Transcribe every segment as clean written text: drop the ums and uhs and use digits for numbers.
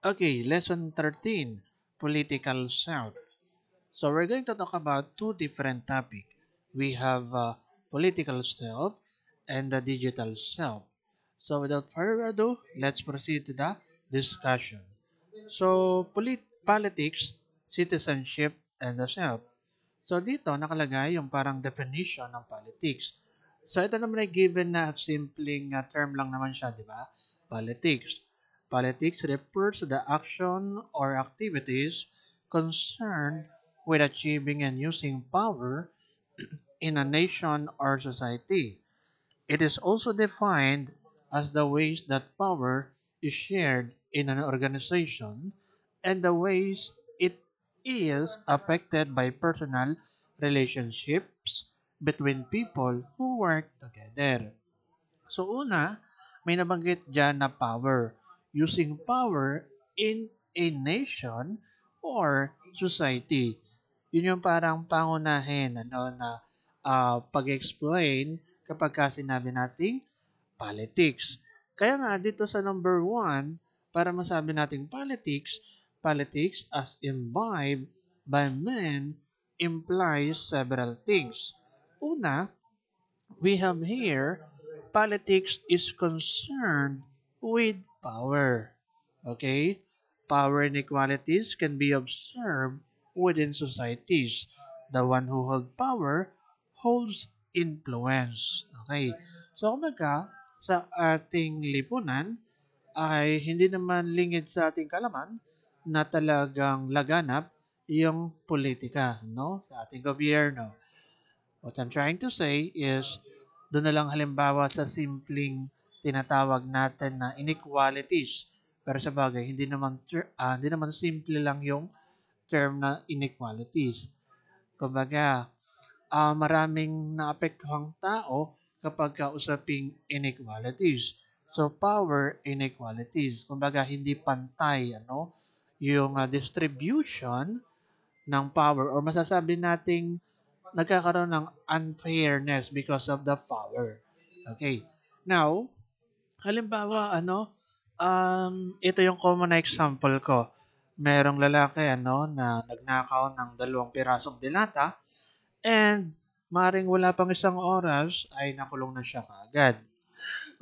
Okay, lesson 13, political self. So we're going to talk about two different topics. We have political self and the digital self. So without further ado, let's proceed to the discussion. So politics, citizenship, and the self. So dito nakalagay yung parang definition ng politics. So ito naman ay given na simpleng term lang naman siya, di ba? Politics. Politics refers to the action or activities concerned with achieving and using power in a nation or society. It is also defined as the ways that power is shared in an organization and the ways it is affected by personal relationships between people who work together. So una, may nabanggit dyan na power. Using power in a nation or society. Yun yung parang pangunahin na pag-explain kapag ka sinabi nating politics. Kaya nga dito sa number one, para masabi nating politics, politics as imbibed by men implies several things. Una, we have here politics is concerned with power. Okay? Power inequalities can be observed within societies. The one who holds power holds influence. Okay? So, kumbaga, sa ating lipunan ay hindi naman lingid sa ating kalaman na talagang laganap yung politika, no? Sa ating gobyerno. What I'm trying to say is, doon na lang halimbawa sa simpleng tinatawag natin na inequalities. Pero sa bagay, hindi naman simple lang yung term na inequalities. Kumbaga, maraming naapektuhang tao kapag kausaping inequalities. So, power inequalities. Kumbaga, hindi pantay, yung distribution ng power or masasabi nating nagkakaroon ng unfairness because of the power. Okay. Now, halimbawa, ito yung common na example ko. Merong lalaki, na nagnakaw ng 2 pirasong dilata and maring wala pang isang oras ay nakulong na siya kaagad.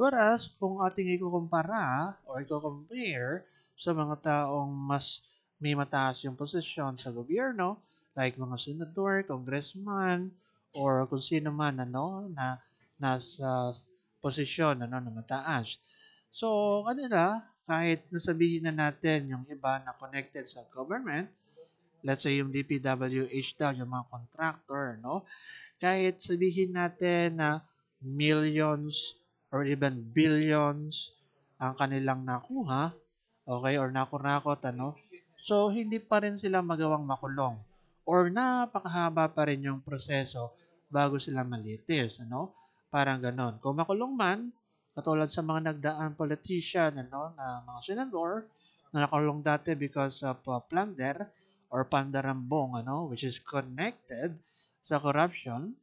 Whereas, kung ating ikukumpara or iko-compare sa mga taong mas may mataas yung posisyon sa gobyerno, like mga senador, congressman, or kung sino man na nasa posisyon na mataas. So, kanila, kahit nasabihin na natin yung iba na connected sa government, let's say yung DPWH daw, yung mga contractor, kahit sabihin natin na millions or even billions ang kanilang nakuha, okay, or nakurakot, so hindi pa rin sila magawang makulong or napakahaba pa rin yung proseso bago sila malitis, Parang ganon. Kung makulong man, katulad sa mga nagdaan politician, na mga senador na nakulong dati because of plunder or pandarambong, which is connected sa corruption,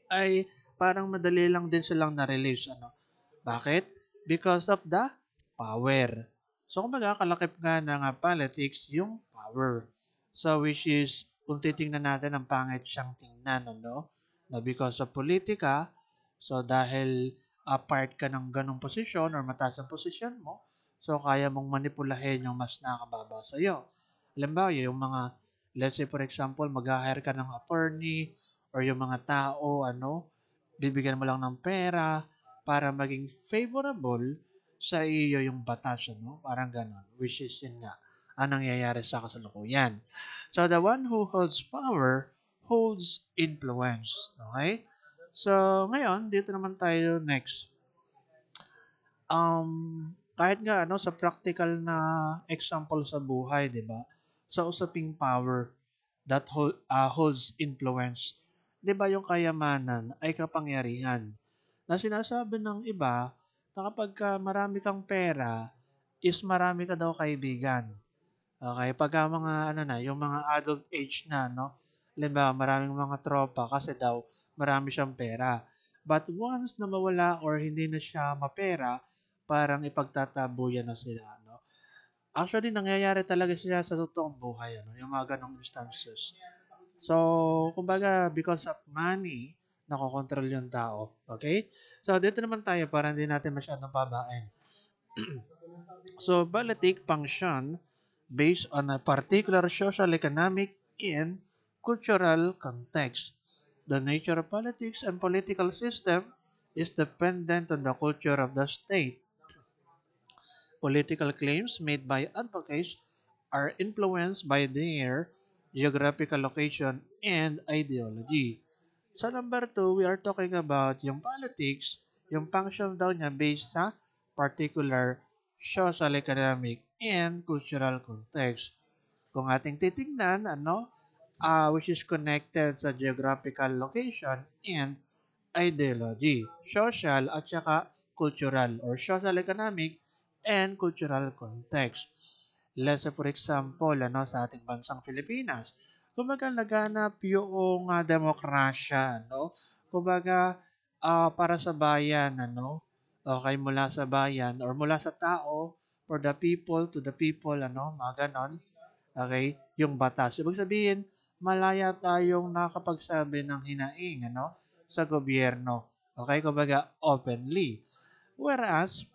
ay parang madali lang din silang na-release. Bakit? Because of the power. So, kumbaga, kalakip nga ng politics yung power. So, which is, kung titingnan natin, ang pangit siyang tingnan, Na because of politika, so dahil part ka ng ganong posisyon or mataas ang posisyon mo, so kaya mong manipulahin yung mas nakababa sa'yo. Halimbawa, yung mga, let's say for example, mag-hire ka ng attorney or yung mga tao, bibigyan mo lang ng pera para maging favorable sa iyo yung batas, Parang ganon. Which is yun nga, ang nangyayari sa kasalukuyan. So, the one who holds power holds influence. Okay? So, ngayon, dito naman tayo next. Kahit nga sa practical na example sa buhay, 'di ba? Sa usaping power that holds influence. 'Di ba yung kayamanan ay kapangyarihan? Na sinasabi ng iba na kapag ka marami kang pera is marami ka daw kaibigan. Okay, pagka mga yung mga adult age na, halimbawa maraming mga tropa kasi daw marami siyang pera. But once na mawala or hindi na siya mapera, parang ipagtatabuyan na sila, Actually, nangyayari talaga siya sa totoong buhay, ano, yung mga ganong instances. So, kumbaga, because of money, nakokontrol yung tao. Okay? So, dito naman tayo para hindi natin masyadong babain. So, politic function based on a particular social, economic, and cultural context. The nature of politics and political system is dependent on the culture of the state. Political claims made by advocates are influenced by their geographical location and ideology. Sa number two, we are talking about yung politics, yung function daw niya based sa particular social, economic, and cultural context. Kung ating titingnan, which is connected sa geographical location and ideology, social at saka cultural or social economic and cultural context. Let's say for example, sa ating bansang Pilipinas, kumbaga laganap yung demokrasya, no? Kumbaga para sa bayan, okay, mula sa bayan or mula sa tao, for the people, to the people, mga ganon. Okay? Yung batas. Ibig sabihin, malaya tayong nakakapagsabi ng hinaing, sa gobyerno. Okay? Kumbaga, openly. Whereas,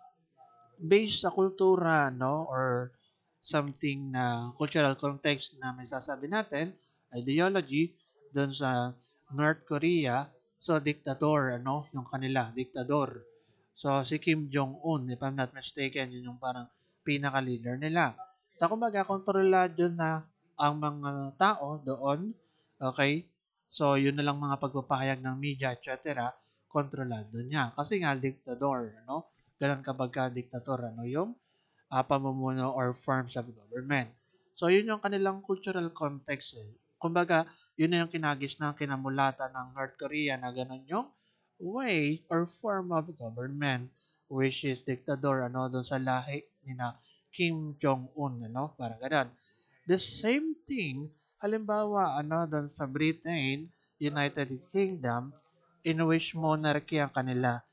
based sa kultura, or something na cultural context na may sasabi natin, ideology, doon sa North Korea, so dictator, yung kanila, diktador. So si Kim Jong-un, if I'm not mistaken, yun yung parang pinaka-leader nila. So kumbaga, kontrolado na ang mga tao doon, okay? So yun na lang mga pagpapahayag ng media, etc. Kontrolado niya. Kasi nga, diktador, Ganon kapag ka-diktator, yung pamumuno or forms of government. So, yun yung kanilang cultural context. Eh. Kumbaga, yun na yung kinagis ng kinamulatan ng North Korea na ganun yung way or form of government which is diktador, doon sa lahi ni na Kim Jong-un, parang ganun. The same thing, halimbawa, doon sa Britain, United Kingdom, in which monarchy ang kanila.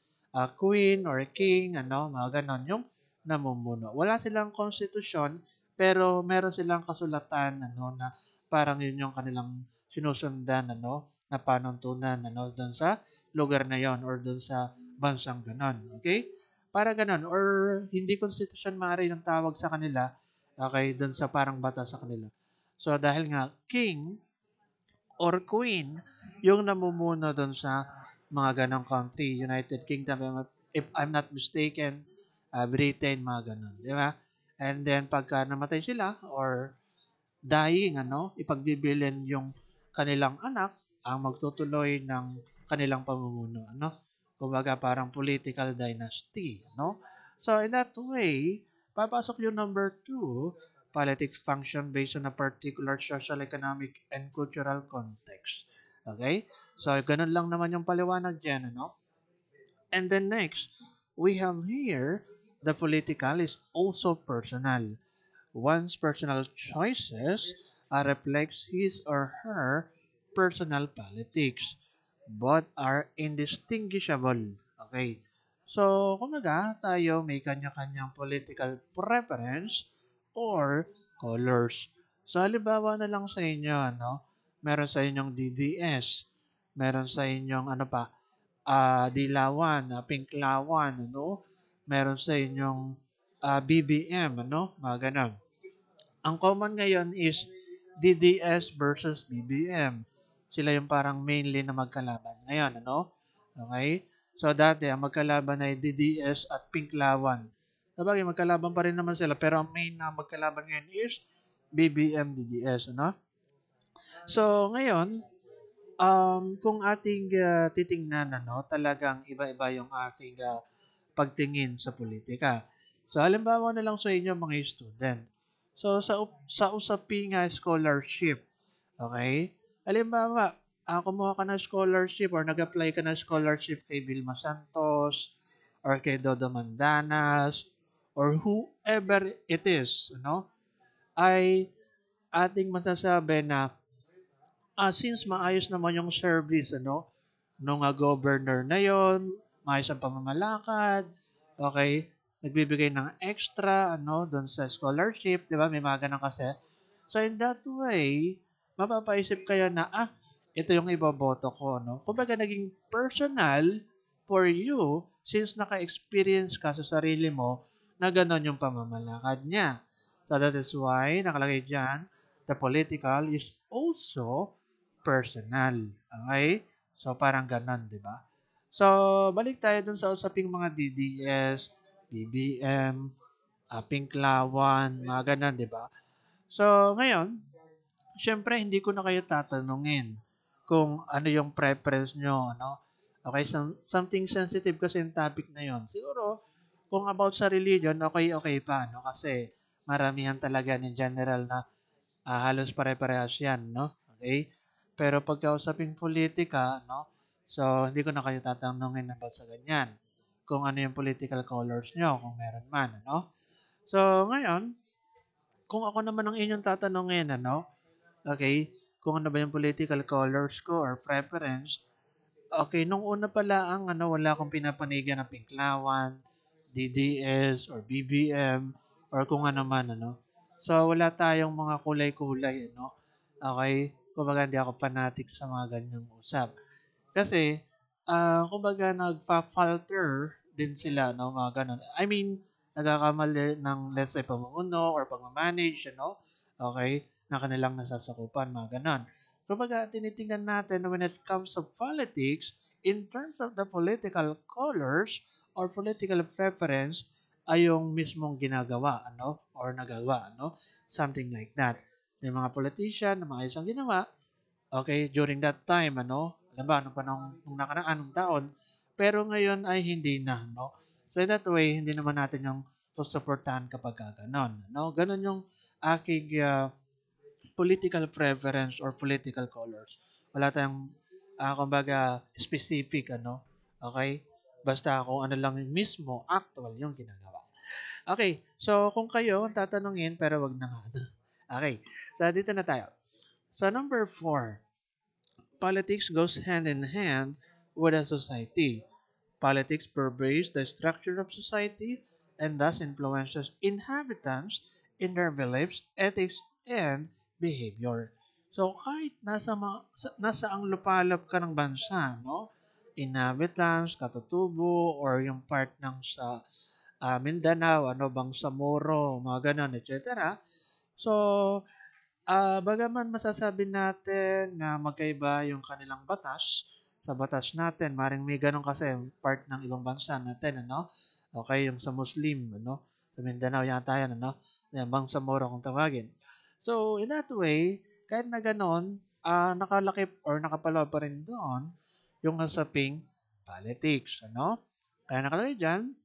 Queen or king, mga ganon, yung namumuno. Wala silang konstitusyon, pero meron silang kasulatan, na parang yun yung kanilang sinusundan, na panuntunan, doon sa lugar na yon or doon sa bansang ganon. Okay? Para ganon. Or hindi konstitusyon maaari yung tawag sa kanila, okay, doon sa parang batas sa kanila. So, dahil nga, king or queen, yung namumuno doon sa mga ganong country, United Kingdom, if I'm not mistaken, Britain, mga ganon, di ba? And then, pagka namatay sila, or dying, ipagbibilin yung kanilang anak, ang magtutuloy ng kanilang pamumuno, Kumbaga, parang political dynasty, So, in that way, papasok yung number two, politics function based on a particular social, economic, and cultural context. Okay? So, ganun lang naman yung paliwanag dyan, And then next, we have here, the political is also personal. One's personal choices reflects his or her personal politics. Both are indistinguishable. Okay. So, kumaga, tayo may kanya-kanyang political preference or colors. So, halimbawa na lang sa inyo, meron sa inyong DDS, meron sa inyong dilawan, pinklawan, meron sa inyong BBM, mga ganun. Ang common ngayon is DDS versus BBM. Sila yung parang mainly na magkalaban ngayon, Okay? So, dati, ang magkalaban ay DDS at Pinklawan. Sabagay, magkalaban pa rin naman sila, pero ang main na magkalaban ngayon is BBM, DDS, So, ngayon, kung ating titingnan, talagang iba-iba yung ating pagtingin sa politika. So, halimbawa na lang sa inyo mga student. So, sa usaping scholarship, okay? Halimbawa, kumuha ka ng scholarship or nag-apply ka ng scholarship kay Vilma Santos or kay Dodo Mandanas or whoever it is, ay ating masasabi na since maayos naman yung service, nung governor na yon, maayos ang pamamalakad, okay? nagbibigay ng extra, doon sa scholarship, di ba? May mga ganun kasi. So, in that way, mapapaisip kayo na, ito yung iboboto ko, no? Kumbaga, naging personal for you since naka-experience ka sa sarili mo na gano'n yung pamamalakad niya. So, that is why, nakalagay dyan, the political is also personal. Okay? So, parang gano'n, di ba? So, balik tayo dun sa usaping mga DDS, BBM, Pinklawan, mga ganun, di ba? So, ngayon, syempre, hindi ko na kayo tatanungin kung ano yung preference nyo, ano? Okay, something sensitive kasi yung topic na yon. Siguro, kung about sa religion, okay pa, no? Kasi maramihan talaga in general na halos pare-parehas yan, no? Okay? Pero pagka usaping politika, no? So, hindi ko na kayo tatanungin about sa ganyan. Kung ano yung political colors nyo, kung meron man, ano? So, ngayon, kung ako naman ang inyong tatanungin, ano? Okay? Kung ano ba yung political colors ko or preference, okay, nung una pala wala akong pinapanigan na Pinklawan, DDS, or BBM, or kung ano man, ano. So, wala tayong mga kulay-kulay, ano. Okay? Kumbaga, hindi ako fanatic sa mga ganyang usap. Kasi, kumbaga, nagfa-falter din sila, no, mga ganun. I mean, nagkakamali ng, let's say, pamumuno or pagmamanage, okay, na kanilang nasasakupan, mga ganun. Kumbaga, tinitingnan natin when it comes to politics, in terms of the political colors or political preference, ay yung mismong ginagawa, or nagawa, something like that. May mga politician na mga isang ginawa, okay, during that time, alam ba, nung panahon, nung nakaraan, nung taon, pero ngayon ay hindi na, no? So, in that way, hindi naman natin yung susuportahan kapag ganon, no? Ganon yung aking political preference or political colors. Wala tayong, kumbaga, specific, okay? Basta kung ano lang yung mismo, actual yung ginagawa. Okay, so kung kayo ang tatanungin, pero wag na nga. Okay, so dito na tayo. So number 4, politics goes hand in hand with a society. Politics pervades the structure of society and thus influences inhabitants in their beliefs, ethics, and behavior. So kahit nasa ang lupalop ka ng bansa, no? Inhabitants, katutubo, or yung part ng sa Mindanao, Bangsamoro, mga ganon, etc. So, bagaman masasabi natin na magkaiba yung kanilang batas, sa batas natin, maring may ganun kasi part ng ibang bansa natin, Okay, yung sa Muslim, Sa Mindanao yata yan, Yung Bangsamoro kung tawagin. So, in that way, kahit na ganun, nakalakip or nakapalaw pa rin doon yung nasaping politics, Kaya nakalagay dyan,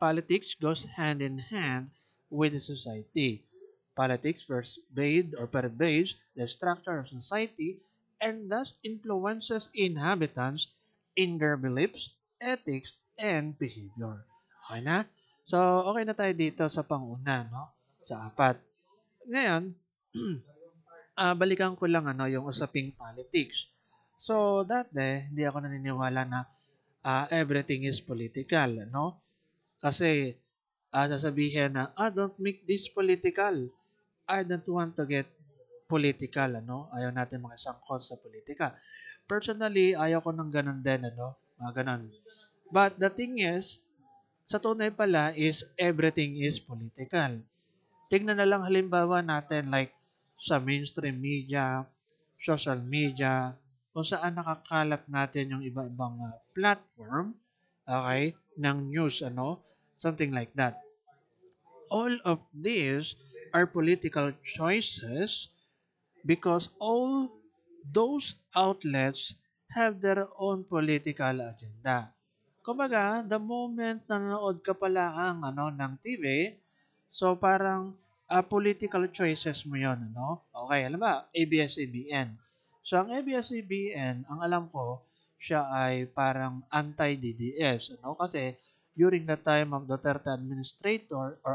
politics goes hand in hand with the society. Politics pervade or pervades the structure of society and thus influences inhabitants in their beliefs, ethics, and behavior. Okay na? So, okay na tayo dito sa panguna, Sa 4. Ngayon, balikan ko lang yung usaping politics. So, dati, hindi ako naniniwala na everything is political, Kasi, sasabihin na, don't make this political. I don't want to get political, Ayaw natin makisangkot sa politika. Personally, ayaw ko ng ganun din, Mga ganun. But the thing is, sa tunay pala is everything is political. Tingnan na lang halimbawa natin like sa mainstream media, social media, kung saan nakakalat natin yung iba-ibang platform, okay, ng news, something like that. All of these are political choices because all those outlets have their own political agenda. Kumbaga, the moment na nanood ka pala ng TV, so parang political choices mo yon, Okay, alam ba, ABS-CBN. So, ang ABS-CBN, ang alam ko, siya ay parang anti-DDS, Kasi during the time of Duterte administrator or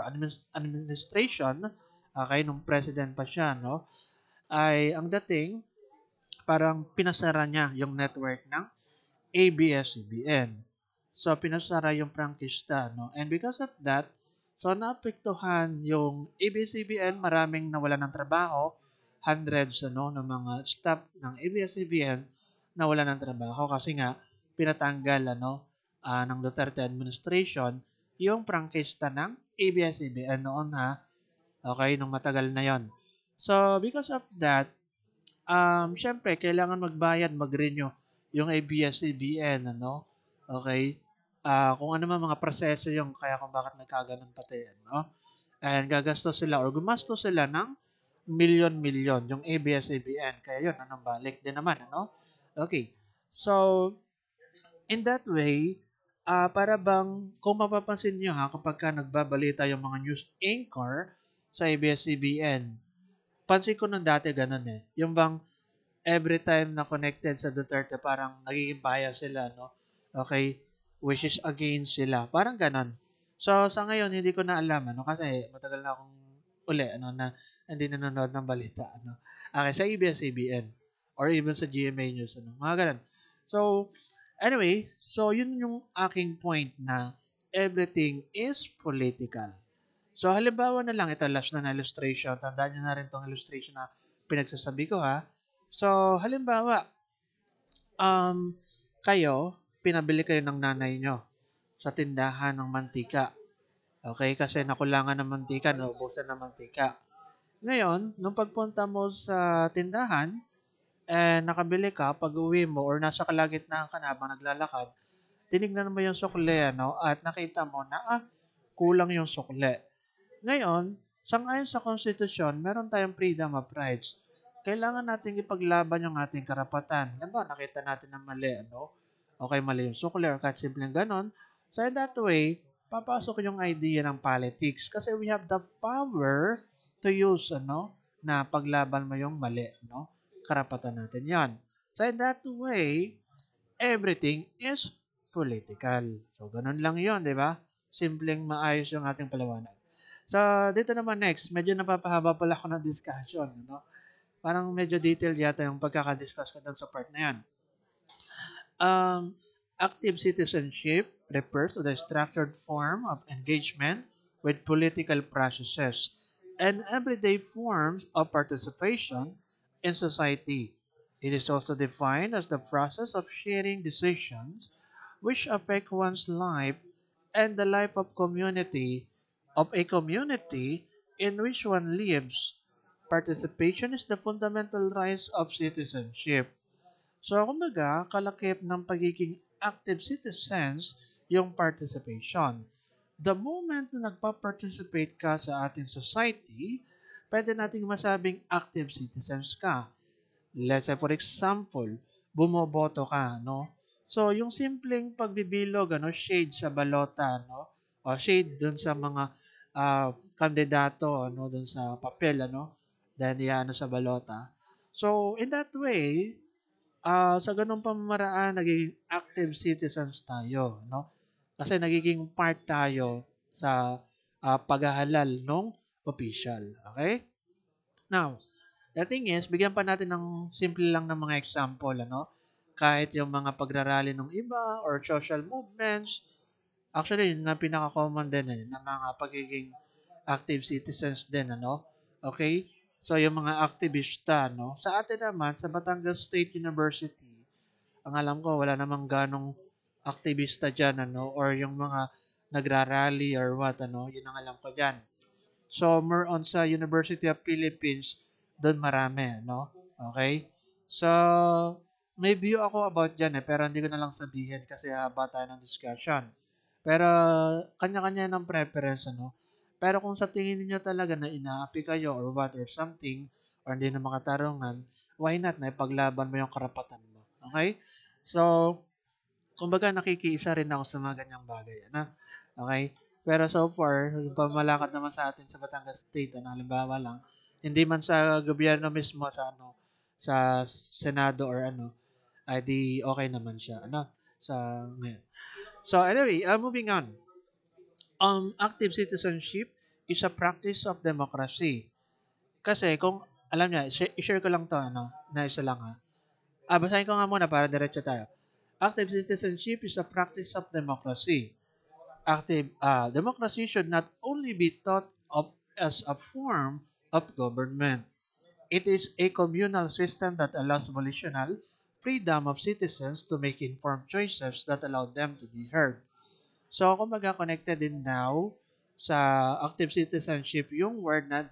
administration, okay, nung president pa siya, ay ang dating parang pinasara niya yung network ng ABS-CBN. So, pinasara yung prangkista, no? And because of that, so naapektuhan yung ABS-CBN, maraming nawalan ng trabaho, hundreds ng mga staff ng ABS-CBN nawalan ng trabaho kasi nga pinatanggal ng Duterte administration yung prangkista ng ABS-CBN noon ha. Okay, nung matagal na yon. So, because of that, syempre kailangan magbayad, mag-renew yung ABS-CBN, Okay? Kung ano man mga proseso yung kaya kung bakit nagkaganon pati, and gagastos sila or gumastos sila ng milyon-milyon yung ABS-CBN. Kaya yun, balik din naman, Okay. So, in that way, para bang, kung mapapansin nyo ha, kapag ka nagbabalita yung mga news anchor sa ABS-CBN, pansin ko nung dati ganun eh. Yung bang every time na connected sa Duterte, parang nagiging bias sila, no? Okay? Which is against sila. Parang ganon. So, sa ngayon, hindi ko na alam, kasi matagal na akong uli, na hindi nanonood ng balita, Okay, sa ABS-CBN or even sa GMA News, mga ganon. So, anyway, so yun yung aking point na everything is political. So, halimbawa na lang, ito last na illustration. Tandaan nyo na rin tong illustration na pinagsasabi ko ha. So, halimbawa, um, kayo, pinabili kayo ng nanay nyo sa tindahan ng mantika. Okay? Kasi nakulangan ng mantika, naubusan ng mantika. Ngayon, nung pagpunta mo sa tindahan, nakabili ka, pag uwi mo, or nasa kalagitnaan ka na habang naglalakad, tinignan mo yung sukle, at nakita mo na, kulang yung sukle. Ngayon, sangayon sa konstitusyon, meron tayong freedom of rights. Kailangan nating ipaglaban yung ating karapatan. Diba, nakita natin na mali, Okay, mali yung sukli or kahit simpleng ganon. So, in that way, papasok yung idea ng politics. Kasi we have the power to use, na paglaban mo yung mali, Karapatan natin yan. So, in that way, everything is political. So, ganun lang yon, di ba? Simpleng maayos yung ating paliwanag. So, dito naman next, medyo napapahaba pala ako ng discussion, Parang medyo detailed yata yung pagkakadiscuss ko doon sa part na yan. Active citizenship refers to the structured form of engagement with political processes and everyday forms of participation in society. It is also defined as the process of sharing decisions which affect one's life and the life of a community in which one lives. Participation is the fundamental right of citizenship. So, kumbaga, kalakip ng pagiging active citizens yung participation. The moment na nagpa-participate ka sa ating society, pwede nating masabing active citizens ka. Let's say, for example, bumoboto ka, So, yung simpleng pagbibilog, shade sa balota, O shade dun sa mga kandidato, dun sa papel, then sa balota. So, in that way, sa ganung pamamaraan, nagiging active citizens tayo, Kasi nagiging part tayo sa paghahalal ng official. Okay? Now, the thing is, bigyan pa natin ng simple lang ng mga example, Kahit yung mga pagrarally ng iba or social movements, actually, yun nga pinaka-common din ng mga pagiging active citizens din, Okay? So, yung mga aktivista, Sa atin naman, sa Batangas State University, ang alam ko, wala namang ganong aktivista dyan, or yung mga nagrarally or what, yun ang alam ko dyan. So, more on sa University of Philippines, doon marami, Okay? So, may view ako about dyan pero hindi ko na lang sabihin kasi haba tayo ng discussion. Pero, kanya-kanya ng preference, Pero kung sa tingin niyo talaga na inaapi kayo or what or something, or hindi na makatarungan, why not na ipaglaban mo yung karapatan mo? Okay? So, kumbaga nakikiisa rin ako sa mga ganyang bagay. Okay? Pero so far, yung pamalakad naman sa atin sa Batangas State, halimbawa lang, hindi man sa gobyerno mismo, sa Senado or ay di okay naman siya, sa ngayon. So anyway, moving on. Active citizenship is a practice of democracy. Kasi kung, alam niya, i-share ko lang to, na isa lang ha. Basahin ko nga muna para diretso tayo. Active citizenship is a practice of democracy. Active democracy should not only be thought of as a form of government. It is a communal system that allows volitional freedom of citizens to make informed choices that allow them to be heard. So, kumbaga connected din now sa active citizenship yung word na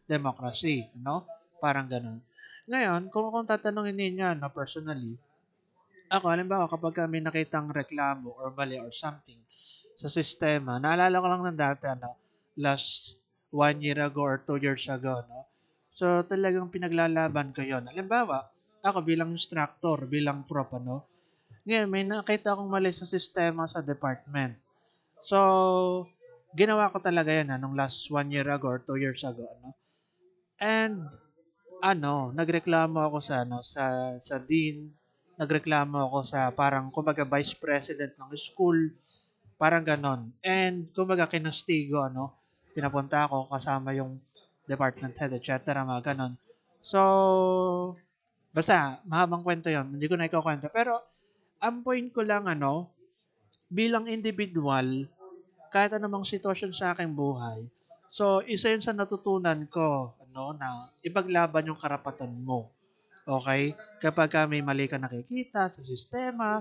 democracy, no? Parang ganun. Ngayon, kung tatanungin ninyo, no, personally, ako, halimbawa, kapag may nakitang reklamo or mali or something sa sistema, naalala ko lang ng dati, last 1 year ago or 2 years ago, no? So, talagang pinaglalaban ko yon. Halimbawa, ako bilang instructor, bilang prop, ngayon, may nakita akong mali sa sistema sa department. So, ginawa ko talaga yan, nung last 1 year ago or 2 years ago, And, nagreklamo ako sa, sa dean, nagreklamo ako sa parang, kumbaga, vice president ng school, parang ganon. And, kumbaga, kinastigo, pinapunta ako kasama yung department head, etc., mga ganon. So, basta, mahabang kwento yon, hindi ko na ikakwento. Pero, ang point ko lang, bilang individual, kahit anumang sitwasyon sa aking buhay, so, isa yun sa natutunan ko, na ipaglaban yung karapatan mo. Okay? Kapag may mali ka nakikita sa sistema,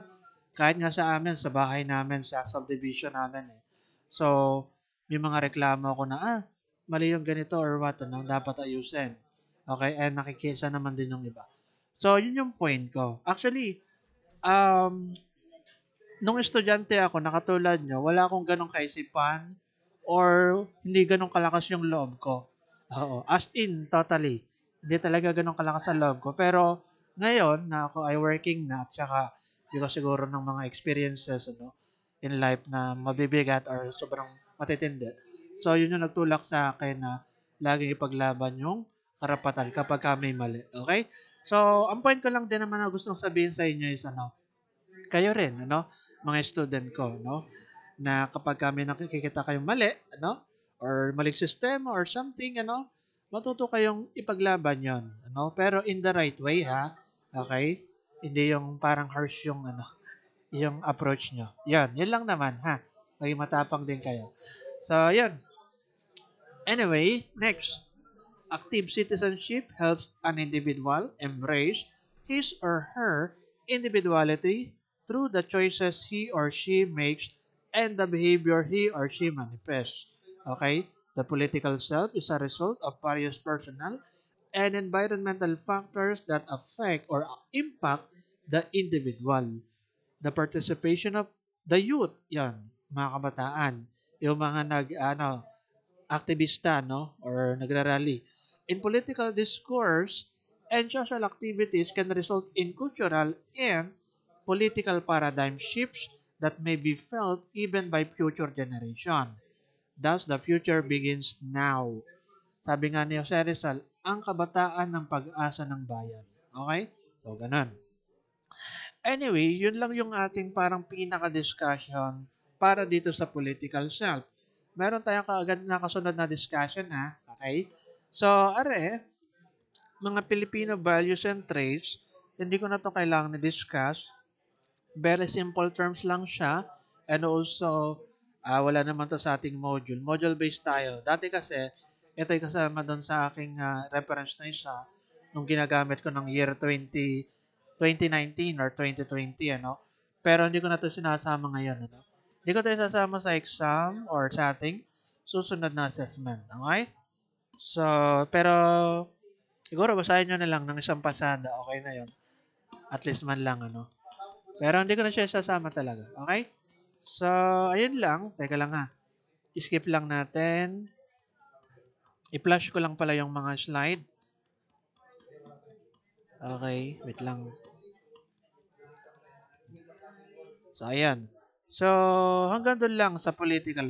kahit nga sa amin, sa bahay namin, sa subdivision namin So, may mga reklamo ako na, mali yung ganito or what, dapat ayusin. Okay? And nakikisa naman din yung iba. So, yun yung point ko. Actually, um, nung estudyante ako, nakatulad nyo, wala akong ganong kaisipan or hindi ganong kalakas yung loob ko. Oo. As in, totally. Hindi talaga ganong kalakas ang loob ko. Pero, ngayon, na ako ay working na, at saka, hindi ko siguro ng mga experiences, in life na mabibigat or sobrang matitindi. So, yun yung nagtulak sa akin na laging ipaglaban yung karapatan kapag may mali. Okay? So, ang point ko lang din naman na gustong sabihin sa inyo is, kayo rin, mga student ko, na kapag kami nakikita kayong mali, or maling sistema or something, matuto kayong ipaglaban yon, pero in the right way, ha, okay? Hindi yung parang harsh yung, yung approach nyo. Yun lang naman, ha? Maging matapang din kayo. So, yun. Anyway, next. Active citizenship helps an individual embrace his or her individuality through the choices he or she makes and the behavior he or she manifests. Okay? The political self is a result of various personal and environmental factors that affect or impact the individual. The participation of the youth, yan, mga kabataan, yung mga aktivista, or nagrarally. In political discourse and social activities can result in cultural and political paradigm shifts that may be felt even by future generation. Thus, the future begins now. Sabi nga ni Jose Rizal, ang kabataan ng pag-asa ng bayan. Okay? So, ganun. Anyway, yun lang yung ating parang pinaka-discussion para dito sa political self. Meron tayong kaagad na kasunod na discussion, ha? Okay? So, mga Filipino values and traits, hindi ko na to kailangan na-discuss. Very simple terms lang siya. And also, wala naman to sa ating module. Module-based tayo. Dati kasi, ito ay kasama doon sa aking reference na isa nung ginagamit ko ng year 2019 or 2020, Pero hindi ko na to sinasama ngayon, Hindi ko to isasama sa exam or sa ating susunod na assessment. Okay? So, pero siguro basahin nyo na lang ng isang pasada. Okay na yon. At least man lang, Pero hindi ko na siya isasama talaga. Okay? So, ayun lang. Teka lang ha. Skip lang natin. I-flash ko lang pala yung mga slide. Okay, wait lang. So, ayan. So, hanggang doon lang sa political